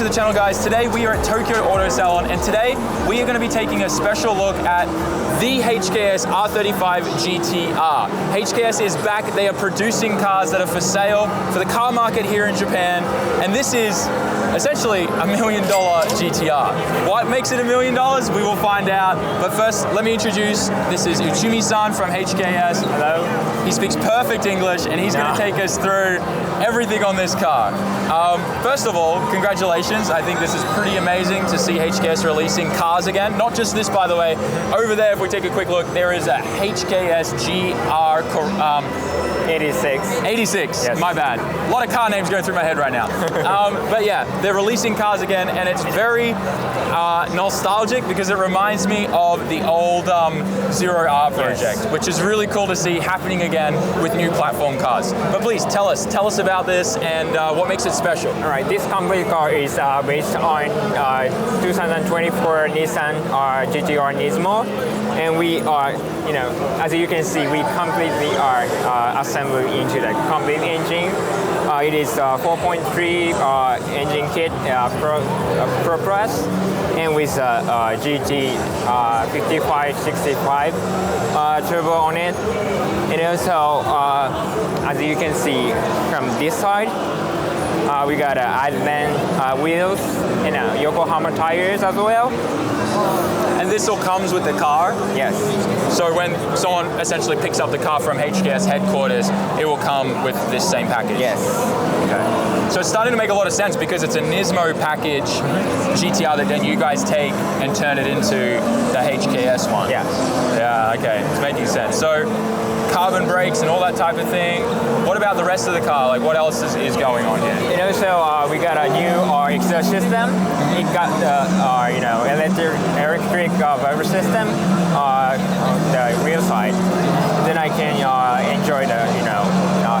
to the channel, guys. Today we are at Tokyo Auto Salon, and today we are going to be taking a special look at the HKS R35 GTR. HKS is back. They are producing cars that are for sale for the car market here in Japan, and this is essentially $1 million GTR. What makes it $1 million? We will find out. But first, let me introduce, this is Uchumi-san from HKS. Hello. He speaks perfect English, and he's going to take us through everything on this car. First of all, congratulations. I think this is pretty amazing to see HKS releasing cars again. Not just this, by the way. Over there, if we take a quick look, there is a HKS GR 86. 86, yes. My bad. A lot of car names going through my head right now. But yeah, they're releasing cars again, and it's very nostalgic because it reminds me of the old Zero R project, yes, which is really cool to see happening again with new platform cars. But please tell us about this and what makes it special. All right, this company car is based on 2024 Nissan GTR Nismo, and we are, as you can see, we completely are assembled into the complete engine. It is 4.3 engine kit Pro Plus, and with GT 5565 turbo on it. And also, as you can see from this side, we got Island wheels and Yokohama tires as well. And this all comes with the car? Yes. So when someone essentially picks up the car from HKS headquarters, it will come with this same package? Yes. Okay. So it's starting to make a lot of sense because it's a Nismo package GTR that then you guys take and turn it into the HKS one. Yeah. Yeah, okay. It's making sense. So carbon brakes and all that type of thing. What about the rest of the car? Like, what else is going on here? And also, we got a new exhaust system. It got the electric variable system on the rear side. Then I can enjoy the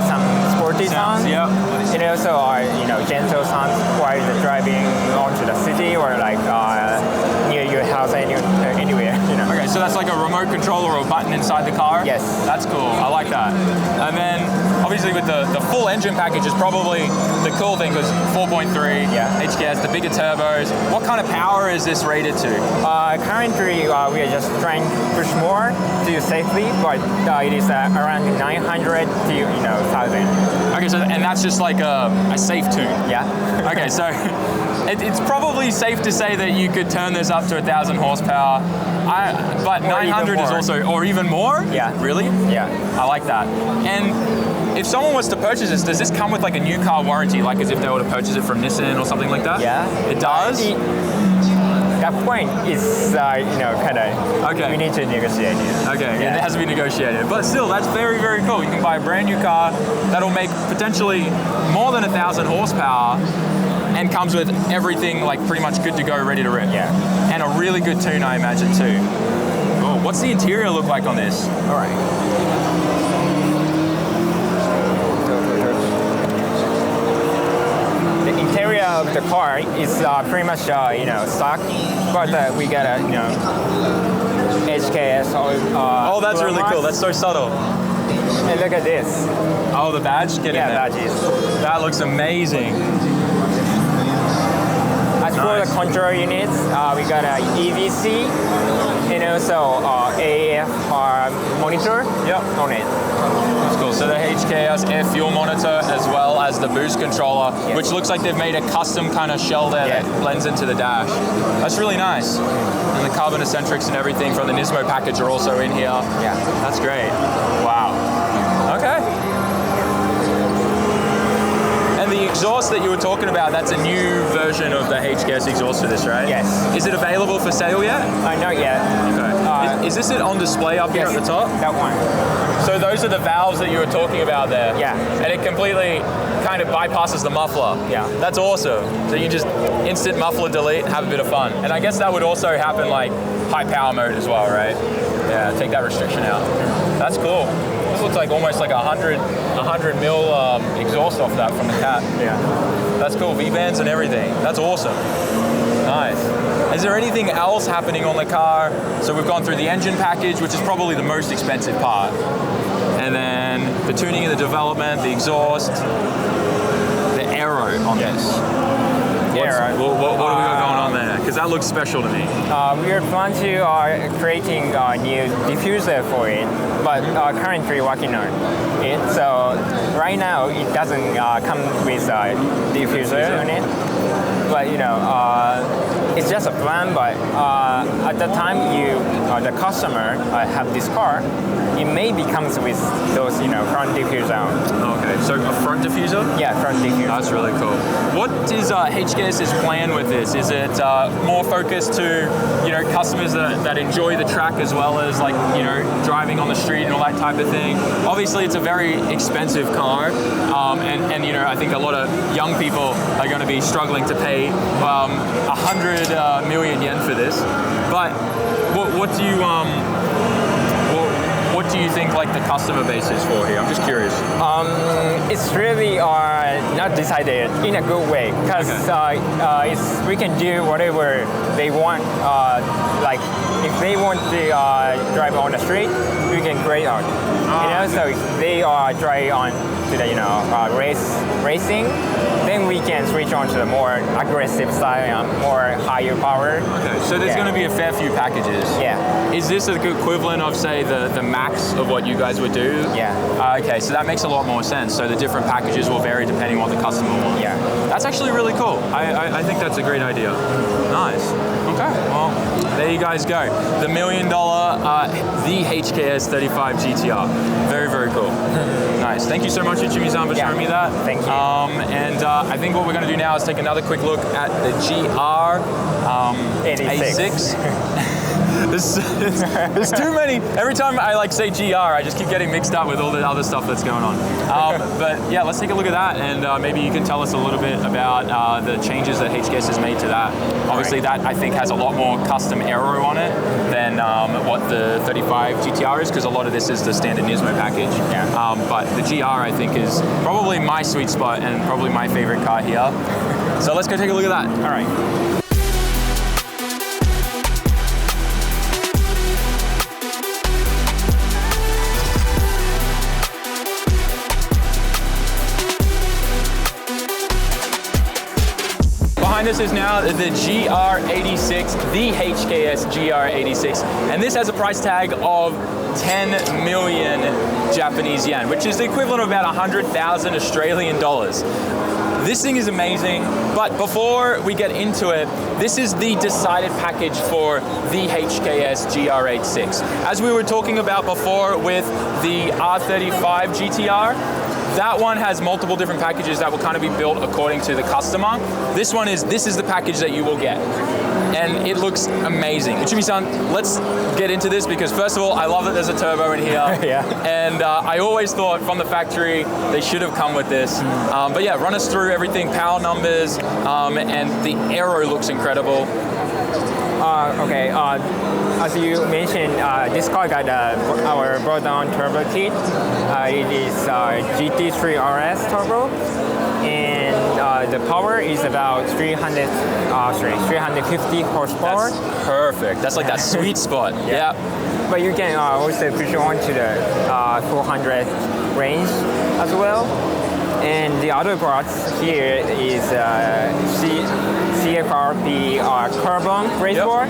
some sporty sounds. Yeah. And also, gentle sounds while the driving onto the city or like near your house anywhere. Okay, so that's like a remote controller or a button inside the car? Yes. That's cool. I like that. And then, obviously, with the full engine package is probably the cool thing because 4.3, yeah, HKS, the bigger turbos. What kind of power is this rated to? Currently, we are just trying to push more to safely, but it is around 900 to 1,000. Okay, so and that's just like a safe tune. Yeah. Okay, so it's probably safe to say that you could turn this up to 1,000 horsepower. But 900 is also, or even more? Yeah. Really? Yeah. I like that. And if someone was to purchase this, does this come with like a new car warranty, like as if they were to purchase it from Nissan or something like that? Yeah. It does? That point is, kind of, okay, we need to negotiate it. Okay, yeah, it has to be negotiated. But still, that's very, very cool. You can buy a brand new car that'll make potentially more than 1,000 horsepower and comes with everything like pretty much good to go, ready to rip. Yeah. And a really good tune, I imagine, too. Oh, what's the interior look like on this? All right. The interior of the car is pretty much, stock, but we got a, HKS. Oh, that's really cool. That's so subtle. And look at this. Oh, the badge? Get in there. Badges. That looks amazing. As for the control units, we got a EVC and also AF monitor on it. That's cool. So the HKS air fuel monitor as well as the boost controller, yes, which looks like they've made a custom kind of shell there that blends into the dash. That's really nice. And the carbon eccentrics and everything from the Nismo package are also in here. Yeah. That's great. Wow. Okay. And the exhaust that you were talking about, that's a new version of the HKS exhaust for this, right? Yes. Is it available for sale yet? Not yet. Okay. Is this it on display up here at the top? That one. So those are the valves that you were talking about there? Yeah. And it completely kind of bypasses the muffler? Yeah. That's awesome. So you just instant muffler delete and have a bit of fun. And I guess that would also happen like high power mode as well, right? Yeah, take that restriction out. That's cool. This looks like almost like 100 mil exhaust off that from the cat. Yeah. That's cool. V-bands and everything. That's awesome. Nice. Is there anything else happening on the car? So we've gone through the engine package, which is probably the most expensive part. And then the tuning and the development, the exhaust, the aero on this. Yeah. What do we got going on there? Because that looks special to me. We are planning to creating a new diffuser for it, but currently working on it. So right now it doesn't come with a diffuser on it, but it's just a plan. But at the time the customer have this car, it maybe comes with those front diffuser on. Okay, so a front diffuser? Yeah, front diffuser. That's really cool. What is HKS's plan with this? Is it more focused to customers that enjoy the track as well as driving on the street and all that type of thing? Obviously, it's a very expensive car, and I think a lot of young people are going to be struggling to pay 100 million yen for this. But what do you think the customer base is for here? I'm just curious. It's really not decided in a good way because we can do whatever they want. If they want to drive on the street, we can create on. So if they drive on to the racing, then we can switch on to the more aggressive style, more higher power. Okay, so there's going to be a fair few packages. Yeah. Is this the equivalent of, say, the max of what you guys would do? Yeah. Okay, so that makes a lot more sense. So the different packages will vary depending on what the customer wants. Yeah. That's actually really cool. I think that's a great idea. Nice. Okay, well, there you guys go. The $1 million, the HKS 35 GTR. Very, very cool. Nice. Thank you so much, Ichimi-san, for showing me that. Thank you. And I think what we're going to do now is take another quick look at the GR 86. There's too many. Every time I say GR, I just keep getting mixed up with all the other stuff that's going on. But yeah, let's take a look at that, and maybe you can tell us a little bit about the changes that HKS has made to that. Obviously, that I think has a lot more custom aero on it than what the 35 GTR is, because a lot of this is the standard Nismo package. Yeah. But the GR, I think, is probably my sweet spot and probably my favorite car here. So let's go take a look at that. All right. Behind us is now the GR86, the HKS GR86, and this has a price tag of 10 million Japanese yen, which is the equivalent of about 100,000 Australian dollars. This thing is amazing, but before we get into it, this is the decided package for the HKS GR86. As we were talking about before with the R35 GTR, that one has multiple different packages that will kind of be built according to the customer. This is the package that you will get. And it looks amazing. Ichimi-san, let's get into this because first of all, I love that there's a turbo in here. Yeah. And I always thought from the factory, they should have come with this. But yeah, run us through everything, power numbers, and the aero looks incredible. Okay, as you mentioned, this car got our brought-down turbo kit. It is GT3 RS turbo, and the power is about 350 horsepower. That's perfect. That's like that sweet spot. Yeah. But you can also push on to the 400 range as well. And the other parts here is CFRP carbon race bar.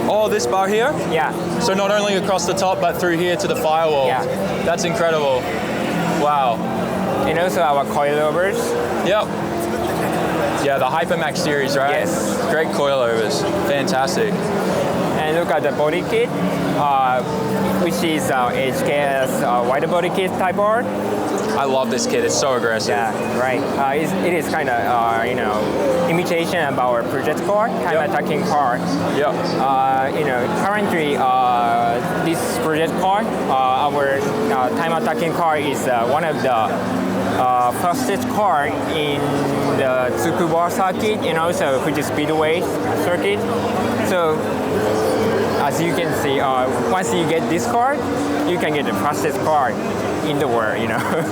Oh, this bar here? Yeah. So not only across the top, but through here to the firewall. Yeah. That's incredible. Wow. And also our coilovers. Yep. Yeah, the Hypermax series, right? Yes. Great coilovers. Fantastic. And look at the body kit, which is HKS wide body kit Type R. I love this kit. It's so aggressive. Yeah, right. It is kind of imitation of our project car, time attacking car. Yep. Currently this project car, our time attacking car is one of the fastest car in the Tsukuba circuit and also Fuji Speedway circuit. So as you can see, once you get this car, you can get the fastest car in the world,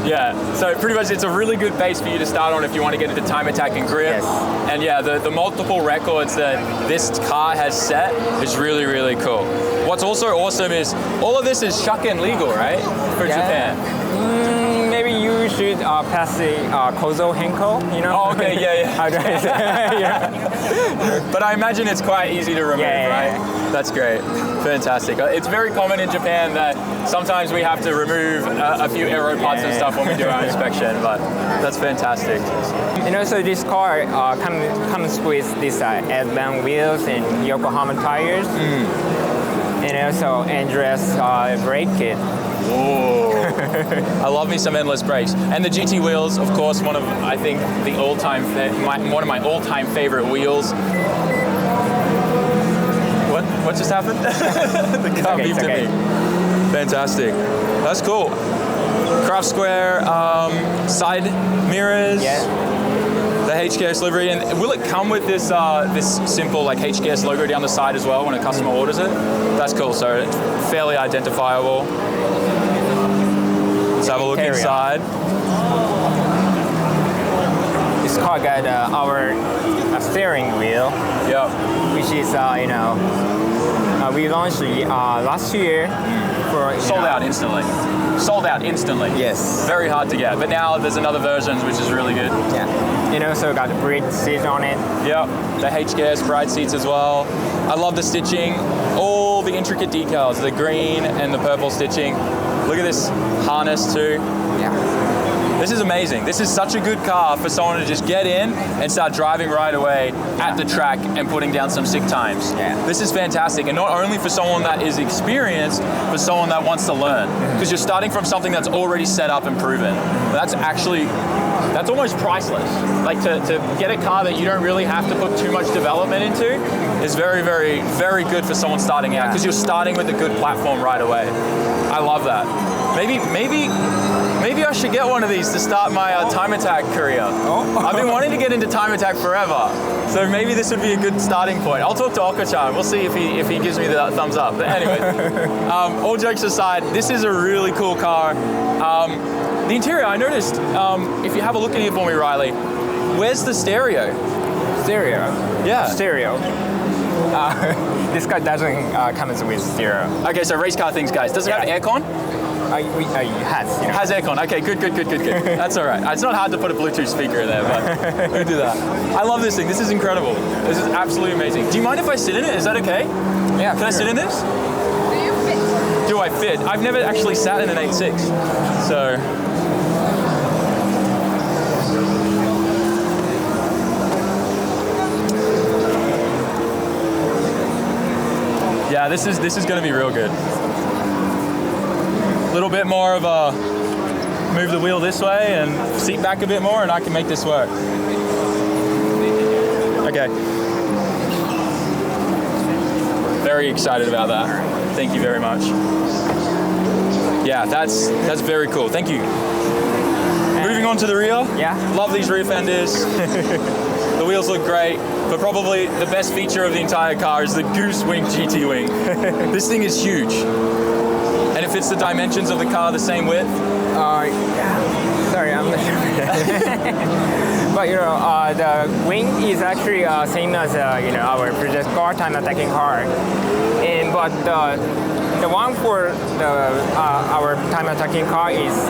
Yeah, so pretty much it's a really good base for you to start on if you want to get into time attack and grip. Yes. And yeah, the multiple records that this car has set is really, really cool. What's also awesome is all of this is shukken legal, right? For Japan. Maybe should pass the Kozo Henko, you know? Oh, okay, yeah. How do I say? Yeah. But I imagine it's quite easy to remove, right? That's great. Fantastic. It's very common in Japan that sometimes we have to remove a few aero parts and stuff when we do our inspection, but that's fantastic. And also this car comes with this Advan wheels and Yokohama tires. And also endless brake kit. Whoa. I love me some endless brakes. And the GT wheels, of course, one of my all-time favorite wheels. What just happened? The car beeped at me. Fantastic. That's cool. Craft square side mirrors. Yeah. The HKS livery, and will it come with this this simple like HKS logo down the side as well when a customer orders it? That's cool. So it's fairly identifiable. Let's have a look inside. This car got our steering wheel. Yep. Which is we launched last year. Sold out instantly. Sold out instantly. Yes. Very hard to get, but now there's another version which is really good. Yeah. And also got the brake seat on it. Yep. The HKS bride seats as well. I love the stitching. All the intricate decals, the green and the purple stitching. Look at this harness too. Yeah. This is amazing. This is such a good car for someone to just get in and start driving right away at the track and putting down some sick times. Yeah. This is fantastic, and not only for someone that is experienced, but someone that wants to learn. Because you're starting from something that's already set up and proven. That's almost priceless. Like to get a car that you don't really have to put too much development into is very, very, very good for someone starting out, because you're starting with a good platform right away. I love that. Maybe I should get one of these to start my time attack career. I've been wanting to get into time attack forever, so maybe this would be a good starting point. I'll talk to Oka-chan. We'll see if he gives me the thumbs up. But anyway, all jokes aside, this is a really cool car. The interior, I noticed, if you have a look at it for me, Riley, where's the stereo? Stereo? Yeah. Stereo. This car doesn't come with stereo. Okay, so race car things, guys. Does it have aircon? Has aircon. Okay, good. That's all right. It's not hard to put a Bluetooth speaker in there, but we'll do that. I love this thing. This is incredible. This is absolutely amazing. Do you mind if I sit in it? Is that okay? Yeah. Can I sit in this? Do you fit? Do I fit? I've never actually sat in an 8.6, so. Yeah, this is going to be real good. A little bit more of a move the wheel this way and seat back a bit more, and I can make this work. Okay. Very excited about that. Thank you very much. Yeah, that's very cool. Thank you. Moving on to the rear. Yeah. Love these rear fenders. The wheels look great, but probably the best feature of the entire car is the Goose Wing GT Wing. This thing is huge. And it fits the dimensions of the car the same width? Sorry, I'm not sure. But the wing is actually same as our previous car, time attacking car. But the one for our time attacking car is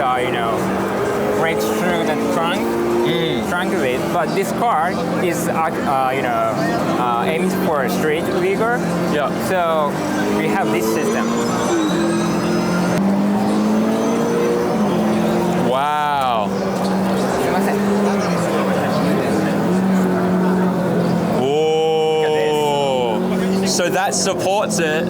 right through the trunk of it. But this car is aimed for a straight rigor. Yeah. So we have this system. Wow. Whoa. So that supports it.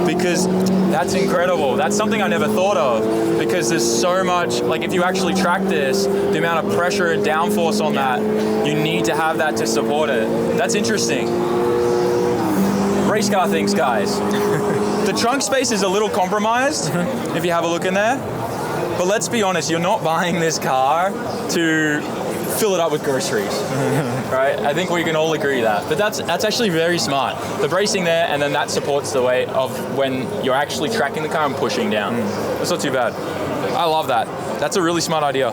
Because that's incredible. That's something I never thought of, because there's so much, like if you actually track this, the amount of pressure and downforce on that, you need to have that to support it. That's interesting. Race car things, guys. The trunk space is a little compromised, if you have a look in there. But let's be honest, you're not buying this car to fill it up with groceries, right? I think we can all agree that. But that's actually very smart. The bracing there, and then that supports the weight of when you're actually tracking the car and pushing down. That's not too bad. I love that. That's a really smart idea.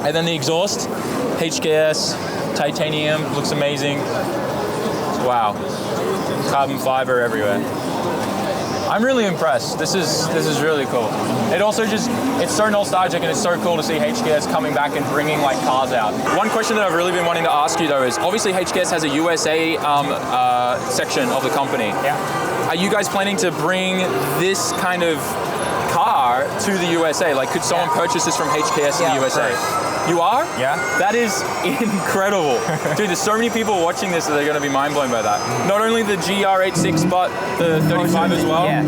And then the exhaust, HKS, titanium, looks amazing. Wow. Carbon fiber everywhere. I'm really impressed. This is really cool. It also it's so nostalgic, and it's so cool to see HKS coming back and bringing like cars out. One question that I've really been wanting to ask you though is, obviously HKS has a USA section of the company. Yeah. Are you guys planning to bring this kind of car to the USA? Like, could someone purchase this from HKS in the USA? You are? Yeah. That is incredible. Dude, there's so many people watching this that they're going to be mind blown by that. Not only the GR86, but the 35 as well? Yeah.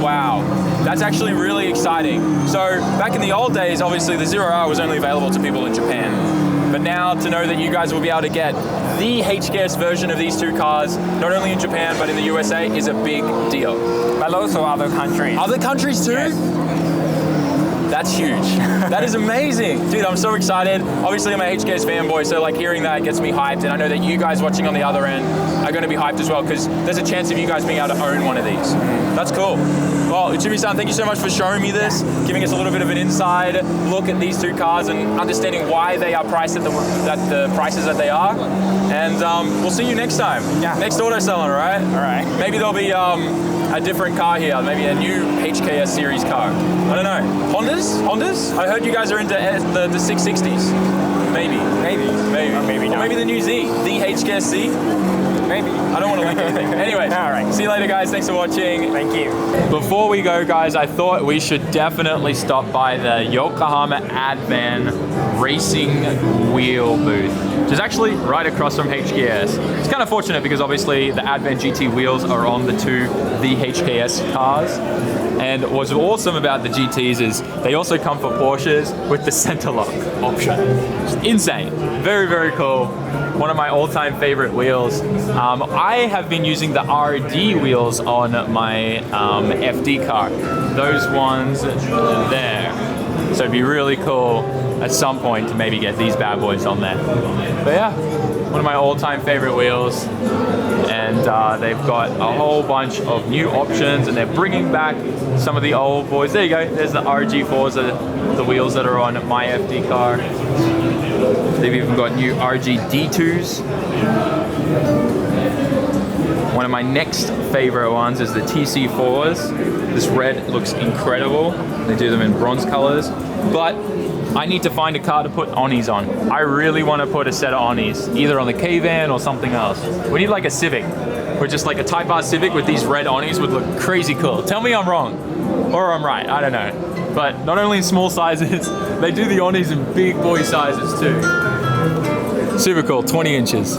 Wow. That's actually really exciting. So back in the old days, obviously the 0R was only available to people in Japan. But now to know that you guys will be able to get the HKS version of these two cars, not only in Japan, but in the USA, is a big deal. But also other countries. Other countries too? Yes. That's huge. That is amazing. Dude, I'm so excited. Obviously, I'm a HKS fanboy, so like hearing that gets me hyped, and I know that you guys watching on the other end are going to be hyped as well, because there's a chance of you guys being able to own one of these. That's cool. Well, Uchumi-san, thank you so much for showing me this, giving us a little bit of an inside look at these two cars and understanding why they are priced at the prices that they are. And we'll see you next time. Yeah. Next Auto Salon, all right? All right. Maybe there'll be a different car here, maybe a new HKS series car. I don't know. Hondas? I heard you guys are into the 660s. Maybe. Or maybe not. Or maybe the new Z, the HKS Z. Maybe. I don't want to link anything. Anyway, all right. See you later, guys. Thanks for watching. Thank you. Before we go, guys, I thought we should definitely stop by the Yokohama Advan Racing Wheel booth, which is actually right across from HKS. It's kind of fortunate because obviously the Advan GT wheels are on the HKS cars. And what's awesome about the GTs is they also come for Porsches with the center lock option. It's insane. Very, very cool. One of my all-time favorite wheels. I have been using the RD wheels on my FD car. Those ones there. So it'd be really cool at some point to maybe get these bad boys on there. But yeah, one of my all-time favorite wheels. And they've got a whole bunch of new options, and they're bringing back some of the old boys. There you go. There's the RG4s, the wheels that are on my FD car. They've even got new RG-D2s. One of my next favorite ones is the TC4s. This red looks incredible. They do them in bronze colors, but I need to find a car to put Onis on. I really want to put a set of Onis, either on the K-Van or something else. We need like a Civic, or just like a Type R Civic with these red Onis would look crazy cool. Tell me I'm wrong, or I'm right, I don't know. But not only in small sizes, they do the Onis in big boy sizes too. Super cool, 20 inches.